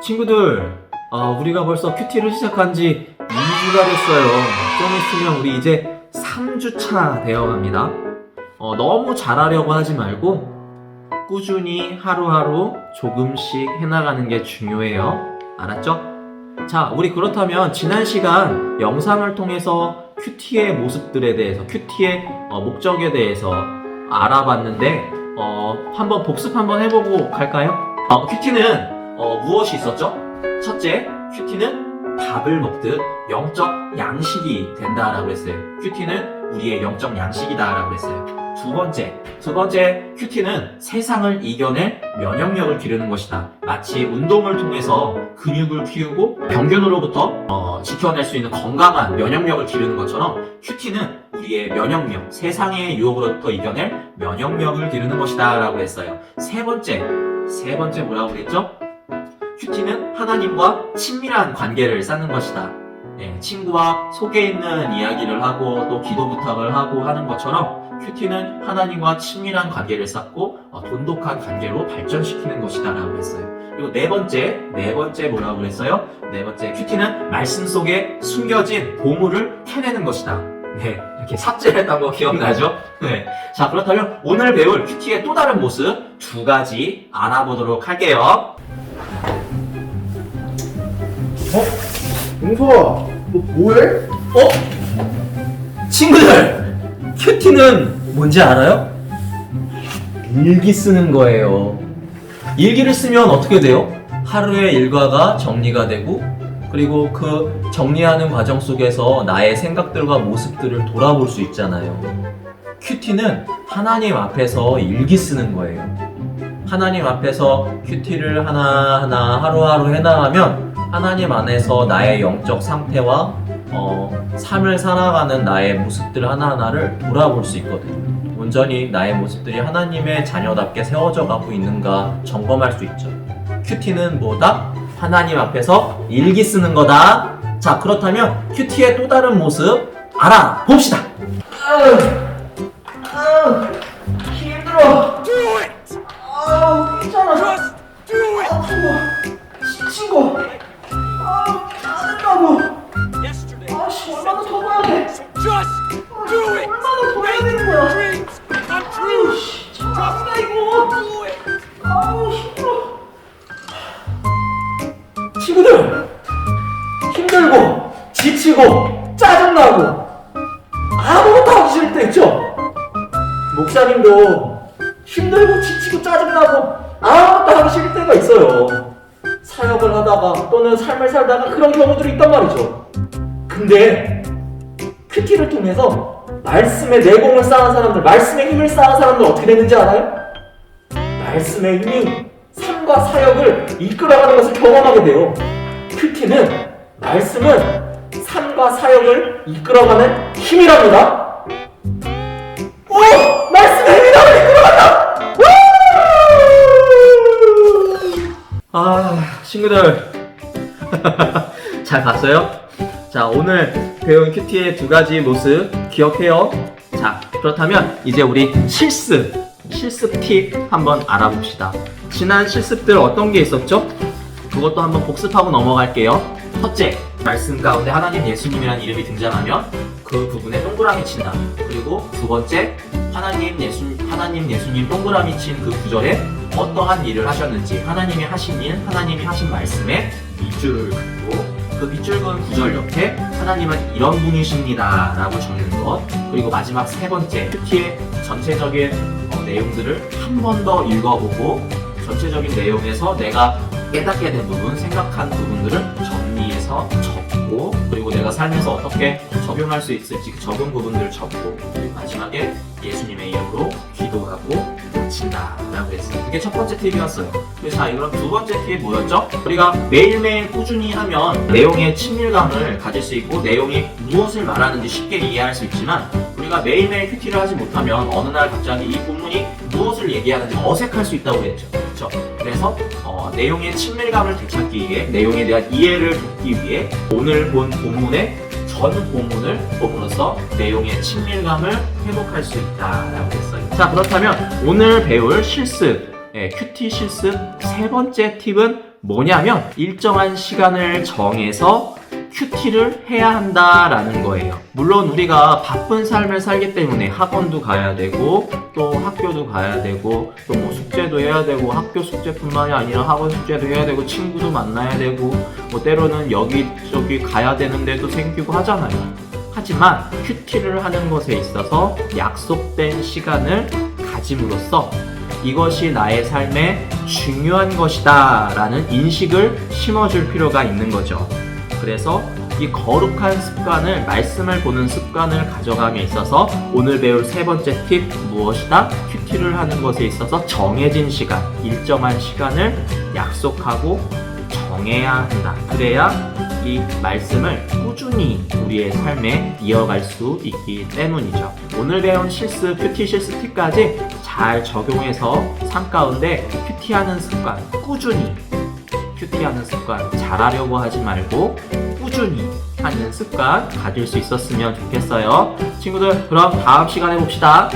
친구들, 우리가 벌써 큐티를 시작한 지 2주가 됐어요. 좀 있으면 우리 이제 3주차 되어갑니다. 너무 잘하려고 하지 말고 꾸준히 하루하루 조금씩 해나가는 게 중요해요. 알았죠? 자, 우리 그렇다면 지난 시간 영상을 통해서 큐티의 모습들에 대해서, 큐티의 목적에 대해서 알아봤는데 한번 복습 한번 해보고 갈까요? 큐티는 무엇이 있었죠? 첫째, 큐티는 밥을 먹듯 영적 양식이 된다라고 했어요. 큐티는 우리의 영적 양식이다라고 했어요. 두 번째, 큐티는 세상을 이겨낼 면역력을 기르는 것이다. 마치 운동을 통해서 근육을 키우고 병균으로부터 지켜낼 수 있는 건강한 면역력을 기르는 것처럼 큐티는 우리의 면역력, 세상의 유혹으로부터 이겨낼 면역력을 기르는 것이다 라고 했어요. 세 번째 뭐라고 그랬죠? 큐티는 하나님과 친밀한 관계를 쌓는 것이다. 친구와 속에 있는 이야기를 하고 또 기도 부탁을 하고 하는 것처럼 큐티는 하나님과 친밀한 관계를 쌓고 돈독한 관계로 발전시키는 것이다 라고 했어요. 그리고 네 번째 뭐라고 그랬어요? 네 번째, 큐티는 말씀 속에 숨겨진 보물을 캐내는 것이다. 이렇게 삽질했던 거 기억나죠? 자, 그렇다면 오늘 배울 큐티의 또 다른 모습 두 가지 알아보도록 할게요. 용서아, 너 뭐해? 친구들! 큐티는 뭔지 알아요? 일기 쓰는 거예요. 일기를 쓰면 어떻게 돼요? 하루의 일과가 정리가 되고, 그리고 그 정리하는 과정 속에서 나의 생각들과 모습들을 돌아볼 수 있잖아요. 큐티는 하나님 앞에서 일기 쓰는 거예요. 하나님 앞에서 큐티를 하나하나 하루하루 해나가면 하나님 안에서 나의 영적 상태와 삶을 살아가는 나의 모습들 하나하나를 돌아볼 수 있거든요. 온전히 나의 모습들이 하나님의 자녀답게 세워져 가고 있는가 점검할 수 있죠. 큐티는 뭐다? 하나님 앞에서 일기 쓰는 거다. 자, 그렇다면 큐티의 또 다른 모습 알아봅시다. 힘들어. Do it! 괜찮아. Just do it! 아프고 지친 거. 짜증나고. Yesterday, 얼마나 더 봐야 돼? just do it! 얼마나 더 해야 되는 Make 거야? dreams come true! 참나 이거. Do it! 힘들어. 친구들! 힘들고 지치고 짜증나고 아무것도 하기 싫을 때 있죠? 목사님도 힘들고 지치고 짜증나고 아무것도 하기 싫을 때가 있어요. 사역을 하다가 또는 삶을 살다가 그런 경우들이 있단 말이죠. 근데 큐티를 통해서 말씀의 내공을 쌓은 사람들, 말씀의 힘을 쌓은 사람들 어떻게 되는지 알아요? 말씀의 힘이 삶과 사역을 이끌어가는 것을 경험하게 돼요. 큐티는, 말씀은 삶과 사역을 이끌어가는 힘이랍니다. 오! 말씀의 힘이 나를 이끌어간다! 친구들 잘 봤어요? 자, 오늘 배운 큐티의 두 가지 모습 기억해요. 자, 그렇다면 이제 우리 실습 팁 한번 알아봅시다. 지난 실습들 어떤 게 있었죠? 그것도 한번 복습하고 넘어갈게요. 첫째, 말씀 가운데 하나님 예수님이라는 이름이 등장하면 그 부분에 동그라미 친다. 그리고 두 번째, 하나님 예수님 동그라미 친 그 구절에 어떠한 일을 하셨는지, 하나님이 하신 일, 하나님이 하신 말씀에 밑줄을 긋고 그 밑줄 그은 구절 옆에 하나님은 이런 분이십니다 라고 적는 것. 그리고 마지막 세 번째, 큐티의 전체적인 내용들을 한 번 더 읽어보고 전체적인 내용에서 내가 깨닫게 된 부분, 생각한 부분들을 정리해서 적고, 그리고 내가 삶에서 어떻게 적용할 수 있을지 그 적용 부분들을 적고, 그리고 마지막에 예수님의 이름으로 기도하고 마친다 라고 했어요. 그게 첫 번째 팁이었어요. 자, 그럼 두 번째 팁이 뭐였죠? 우리가 매일매일 꾸준히 하면 내용의 친밀감을 가질 수 있고 내용이 무엇을 말하는지 쉽게 이해할 수 있지만, 우리가 매일매일 큐티를 하지 못하면 어느 날 갑자기 이 본문이 무엇을 얘기하는지 어색할 수 있다고 했죠. 그렇죠? 그래서 내용의 친밀감을 되찾기 위해, 내용에 대한 이해를 돕기 위해 오늘 본 본문의 전 본문을 봄으로써 내용의 친밀감을 회복할 수 있다라고 했어요. 자, 그렇다면 오늘 배울 실습, 큐티 실습 세 번째 팁은 뭐냐면 일정한 시간을 정해서 큐티를 해야 한다라는 거예요. 물론 우리가 바쁜 삶을 살기 때문에 학원도 가야 되고 또 학교도 가야 되고 또 뭐 숙제도 해야 되고 학교 숙제뿐만이 아니라 학원 숙제도 해야 되고 친구도 만나야 되고 뭐 때로는 여기저기 가야 되는 데도 생기고 하잖아요. 하지만 큐티를 하는 것에 있어서 약속된 시간을 가짐으로써 이것이 나의 삶에 중요한 것이다 라는 인식을 심어줄 필요가 있는 거죠. 그래서 이 거룩한 습관을, 말씀을 보는 습관을 가져감에 있어서 오늘 배울 세 번째 팁 무엇이다? 큐티를 하는 것에 있어서 정해진 시간, 일정한 시간을 약속하고 정해야 한다. 그래야 이 말씀을 꾸준히 우리의 삶에 이어갈 수 있기 때문이죠. 오늘 배운 실습, 큐티 실습 팁까지 잘 적용해서 삶 가운데 큐티하는 습관, 꾸준히 큐티하는 습관 잘하려고 하지 말고 꾸준히 하는 습관 가질 수 있었으면 좋겠어요. 친구들, 그럼 다음 시간에 봅시다.